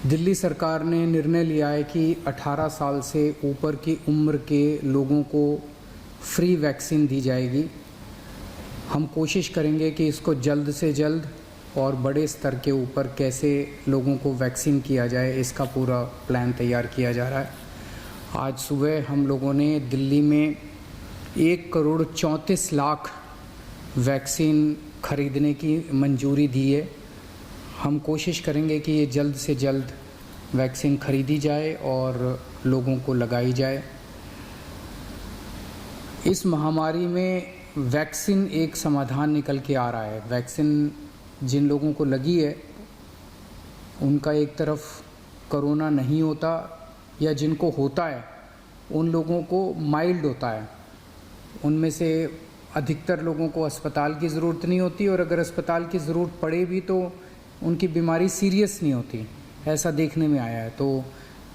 दिल्ली सरकार ने निर्णय लिया है कि 18 साल से ऊपर की उम्र के लोगों को फ्री वैक्सीन दी जाएगी। हम कोशिश करेंगे कि इसको जल्द से जल्द और बड़े स्तर के ऊपर कैसे लोगों को वैक्सीन किया जाए, इसका पूरा प्लान तैयार किया जा रहा है। आज सुबह हम लोगों ने दिल्ली में 1,34,00,000 वैक्सीन खरीदने की मंजूरी दी है। हम कोशिश करेंगे कि ये जल्द से जल्द वैक्सीन खरीदी जाए और लोगों को लगाई जाए। इस महामारी में वैक्सीन एक समाधान निकल के आ रहा है। वैक्सीन जिन लोगों को लगी है उनका एक तरफ कोरोना नहीं होता, या जिनको होता है उन लोगों को माइल्ड होता है। उनमें से अधिकतर लोगों को अस्पताल की ज़रूरत नहीं होती, और अगर अस्पताल की ज़रूरत पड़े भी तो उनकी बीमारी सीरियस नहीं होती, ऐसा देखने में आया है। तो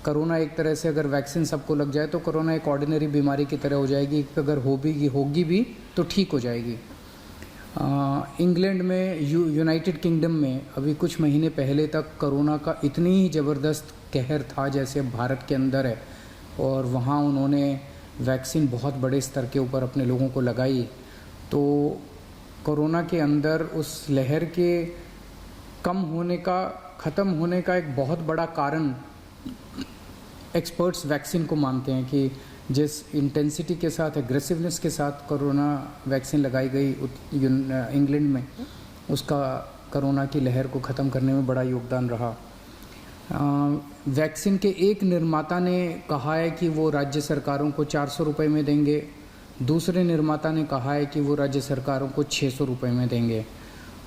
कोरोना एक तरह से अगर वैक्सीन सबको लग जाए तो कोरोना एक ऑर्डिनरी बीमारी की तरह हो जाएगी, अगर होगी भी तो ठीक हो जाएगी। इंग्लैंड में, यूनाइटेड किंगडम में अभी कुछ महीने पहले तक कोरोना का इतनी ही ज़बरदस्त कहर था जैसे भारत के अंदर है, और वहाँ उन्होंने वैक्सीन बहुत बड़े स्तर के ऊपर अपने लोगों को लगाई। तो कोरोना के अंदर उस लहर के ख़त्म होने का एक बहुत बड़ा कारण एक्सपर्ट्स वैक्सीन को मानते हैं कि जिस इंटेंसिटी के साथ, एग्रेसिवनेस के साथ कोरोना वैक्सीन लगाई गई इंग्लैंड में, उसका कोरोना की लहर को ख़त्म करने में बड़ा योगदान रहा। वैक्सीन के एक निर्माता ने कहा है कि वो राज्य सरकारों को 400 रुपये में देंगे, दूसरे निर्माता ने कहा है कि वो राज्य सरकारों को 600 रुपये में देंगे,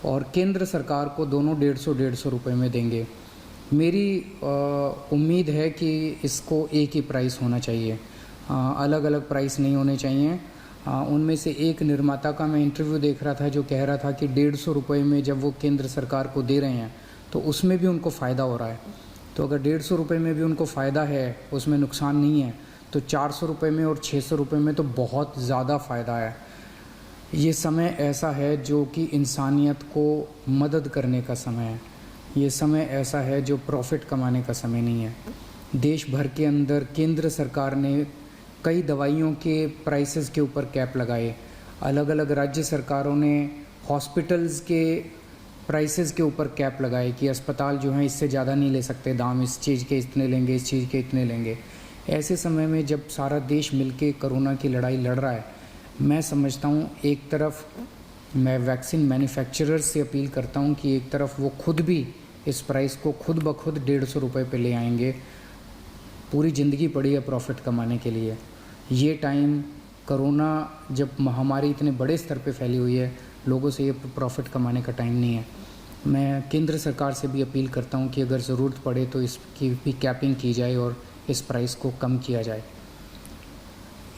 और केंद्र सरकार को दोनों 150 रुपये में देंगे। मेरी उम्मीद है कि इसको एक ही प्राइस होना चाहिए, अलग अलग प्राइस नहीं होने चाहिए। उनमें से एक निर्माता का मैं इंटरव्यू देख रहा था जो कह रहा था कि 150 रुपये में जब वो केंद्र सरकार को दे रहे हैं तो उसमें भी उनको फ़ायदा हो रहा है। तो अगर 150 रुपये में भी उनको फ़ायदा है, उसमें नुकसान नहीं है, तो 400 रुपये में और 600 रुपये में तो बहुत ज़्यादा फ़ायदा है। ये समय ऐसा है जो कि इंसानियत को मदद करने का समय है। ये समय ऐसा है जो प्रॉफिट कमाने का समय नहीं है। देश भर के अंदर केंद्र सरकार ने कई दवाइयों के प्राइसेस के ऊपर कैप लगाए। अलग अलग राज्य सरकारों ने हॉस्पिटल्स के प्राइसेस के ऊपर कैप लगाए कि अस्पताल जो हैं इससे ज़्यादा नहीं ले सकते दाम, इस चीज़ के इतने लेंगे, इस चीज़ के इतने लेंगे। ऐसे समय में जब सारा देश मिलके कोरोना की लड़ाई लड़ रहा है, मैं समझता हूँ एक तरफ मैं वैक्सीन मैन्युफैक्चरर्स से अपील करता हूँ कि एक तरफ वो खुद भी इस प्राइस को खुद ब खुद 150 रुपये पे ले आएंगे। पूरी ज़िंदगी पड़ी है प्रॉफिट कमाने के लिए। ये टाइम कोरोना जब महामारी इतने बड़े स्तर पे फैली हुई है, लोगों से ये प्रॉफिट कमाने का टाइम नहीं है। मैं केंद्र सरकार से भी अपील करता हूँ कि अगर ज़रूरत पड़े तो इसकी भी कैपिंग की जाए और इस प्राइस को कम किया जाए।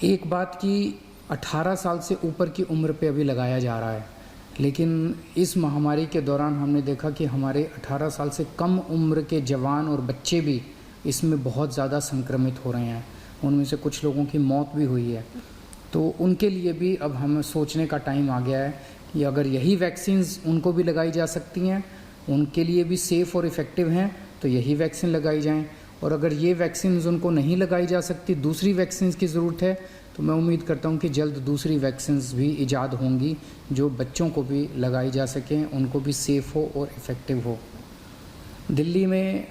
एक बात की 18 साल से ऊपर की उम्र पे अभी लगाया जा रहा है, लेकिन इस महामारी के दौरान हमने देखा कि हमारे 18 साल से कम उम्र के जवान और बच्चे भी इसमें बहुत ज़्यादा संक्रमित हो रहे हैं। उनमें से कुछ लोगों की मौत भी हुई है। तो उनके लिए भी अब हमें सोचने का टाइम आ गया है कि अगर यही वैक्सीन्स उनको भी लगाई जा सकती हैं, उनके लिए भी सेफ़ और इफ़ेक्टिव हैं, तो यही वैक्सीन लगाई जाएं। और अगर ये वैक्सीन्स उनको नहीं लगाई जा सकती, दूसरी वैक्सीन्स की ज़रूरत है, तो मैं उम्मीद करता हूं कि जल्द दूसरी वैक्सीन्स भी ईजाद होंगी जो बच्चों को भी लगाई जा सकें, उनको भी सेफ़ हो और इफ़ेक्टिव हो। दिल्ली में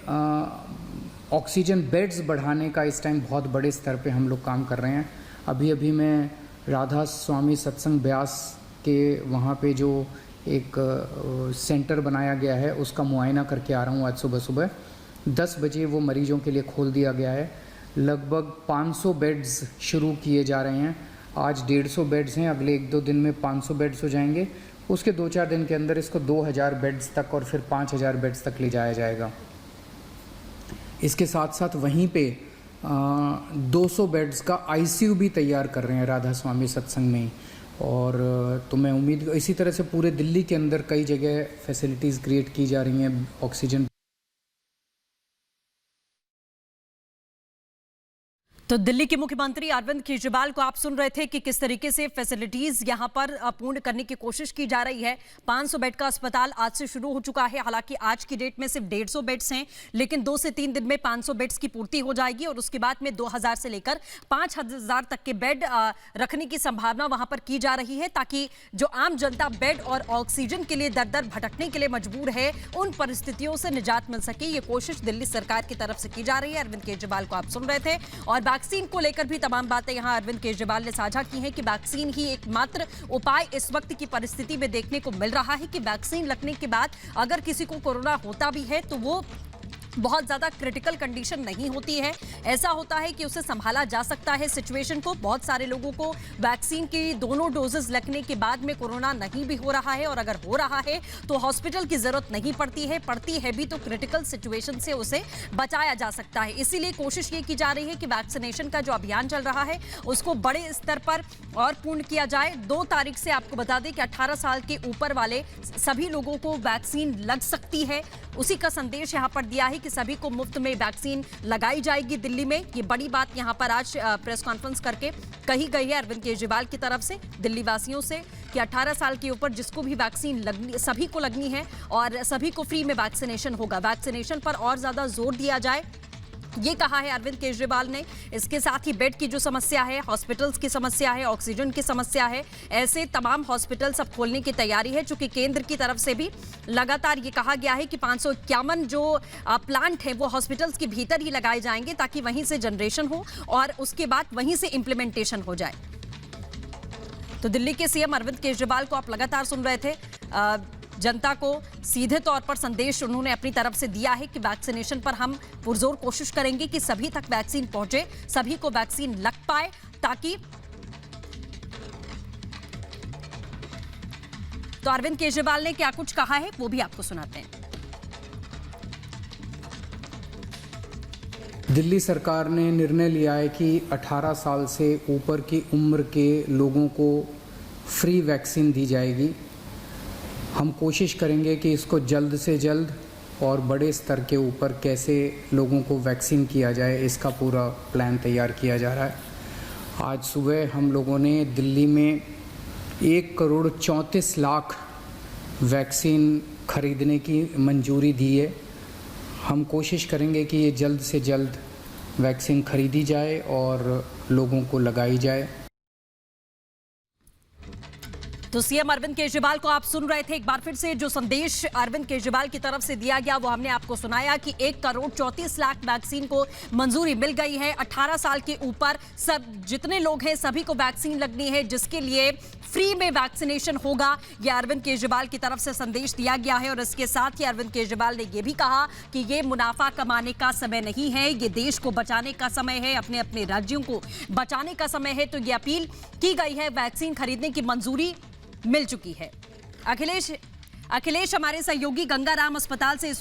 ऑक्सीजन बेड्स बढ़ाने का इस टाइम बहुत बड़े स्तर पे हम लोग काम कर रहे हैं। अभी मैं राधा स्वामी सत्संग ब्यास के वहाँ पे जो एक सेंटर बनाया गया है उसका मुआयना करके आ रहा हूँ। आज सुबह 10 बजे वो मरीजों के लिए खोल दिया गया है। लगभग 500 बेड्स शुरू किए जा रहे हैं। आज 150 बेड्स हैं, अगले 1-2 दिन में 500 बेड्स हो जाएंगे। उसके 2-4 दिन के अंदर इसको 2000 बेड्स तक और फिर 5000 बेड्स तक ले जाया जाएगा। इसके साथ साथ वहीं पे 200 बेड्स का आईसीयू भी तैयार कर रहे हैं राधा स्वामी सत्संग में। और तो मैं उम्मीद, इसी तरह से पूरे दिल्ली के अंदर कई जगह फैसिलिटीज़ क्रिएट की जा रही हैं ऑक्सीजन। तो दिल्ली के मुख्यमंत्री अरविंद केजरीवाल को आप सुन रहे थे कि किस तरीके से फैसिलिटीज यहां पर पूर्ण करने की कोशिश की जा रही है। 500 बेड का अस्पताल आज से शुरू हो चुका है। हालांकि आज की डेट में सिर्फ 150 बेड्स हैं, लेकिन 2 से 3 दिन में 500 बेड्स की पूर्ति हो जाएगी और उसके बाद में 2000 से लेकर 5000 तक के बेड रखने की संभावना वहां पर की जा रही है, ताकि जो आम जनता बेड और ऑक्सीजन के लिए दर दर भटकने के लिए मजबूर है, उन परिस्थितियों से निजात मिल सके। ये कोशिश दिल्ली सरकार की तरफ से की जा रही है। अरविंद केजरीवाल को आप सुन रहे थे और वैक्सीन को लेकर भी तमाम बातें यहां अरविंद केजरीवाल ने साझा की हैं कि वैक्सीन ही एकमात्र उपाय इस वक्त की परिस्थिति में देखने को मिल रहा है कि वैक्सीन लगने के बाद अगर किसी को कोरोना होता भी है तो वो बहुत ज्यादा क्रिटिकल कंडीशन नहीं होती है। ऐसा होता है कि उसे संभाला जा सकता है सिचुएशन को। बहुत सारे लोगों को वैक्सीन की दोनों डोजेस लगने के बाद में कोरोना नहीं भी हो रहा है और अगर हो रहा है तो हॉस्पिटल की जरूरत नहीं पड़ती है भी तो क्रिटिकल सिचुएशन से उसे बचाया जा सकता है। इसीलिए कोशिश ये की जा रही है कि वैक्सीनेशन का जो अभियान चल रहा है उसको बड़े स्तर पर और पूर्ण किया जाए। 2 तारीख से आपको बता दें कि 18 साल के ऊपर वाले सभी लोगों को वैक्सीन लग सकती है। उसी का संदेश यहां पर दिया है कि सभी को मुफ्त में वैक्सीन लगाई जाएगी दिल्ली में। ये बड़ी बात यहां पर आज प्रेस कॉन्फ्रेंस करके कही गई है अरविंद केजरीवाल की तरफ से दिल्ली वासियों से कि 18 साल के ऊपर जिसको भी वैक्सीन लगनी, सभी को लगनी है और सभी को फ्री में वैक्सीनेशन होगा। वैक्सीनेशन पर और ज्यादा जोर दिया जाए, ये कहा है अरविंद केजरीवाल ने। इसके साथ ही बेड की जो समस्या है, हॉस्पिटल्स की समस्या है, ऑक्सीजन की समस्या है, ऐसे तमाम हॉस्पिटल सब खोलने की तैयारी है, चूंकि केंद्र की तरफ से भी लगातार ये कहा गया है कि 551 जो प्लांट है वो हॉस्पिटल्स के भीतर ही लगाए जाएंगे ताकि वहीं से जनरेशन हो और उसके बाद वहीं से इंप्लीमेंटेशन हो जाए। तो दिल्ली के सीएम अरविंद केजरीवाल को आप लगातार सुन रहे थे। जनता को सीधे तौर पर संदेश उन्होंने अपनी तरफ से दिया है कि वैक्सीनेशन पर हम पुरजोर कोशिश करेंगे कि सभी तक वैक्सीन पहुंचे, सभी को वैक्सीन लग पाए, ताकि तो अरविंद केजरीवाल ने क्या कुछ कहा है वो भी आपको सुनाते हैं। दिल्ली सरकार ने निर्णय लिया है कि 18 साल से ऊपर की उम्र के लोगों को फ्री वैक्सीन दी जाएगी। हम कोशिश करेंगे कि इसको जल्द से जल्द और बड़े स्तर के ऊपर कैसे लोगों को वैक्सीन किया जाए, इसका पूरा प्लान तैयार किया जा रहा है। आज सुबह हम लोगों ने दिल्ली में 1,34,00,000 वैक्सीन खरीदने की मंजूरी दी है। हम कोशिश करेंगे कि ये जल्द से जल्द वैक्सीन खरीदी जाए और लोगों को लगाई जाए। तो सीएम अरविंद केजरीवाल को आप सुन रहे थे। एक बार फिर से जो संदेश अरविंद केजरीवाल की तरफ से दिया गया वो हमने आपको सुनाया कि 1,34,00,000 वैक्सीन को मंजूरी मिल गई है। 18 साल के ऊपर सब जितने लोग हैं सभी को वैक्सीन लगनी है, जिसके लिए फ्री में वैक्सीनेशन होगा। यह अरविंद केजरीवाल की तरफ से संदेश दिया गया है और इसके साथ ही अरविंद केजरीवाल ने यह भी कहा कि ये मुनाफा कमाने का समय नहीं है, ये देश को बचाने का समय है, अपने अपने राज्यों को बचाने का समय है। तो ये अपील की गई है। वैक्सीन खरीदने की मंजूरी मिल चुकी है। अखिलेश हमारे सहयोगी गंगाराम अस्पताल से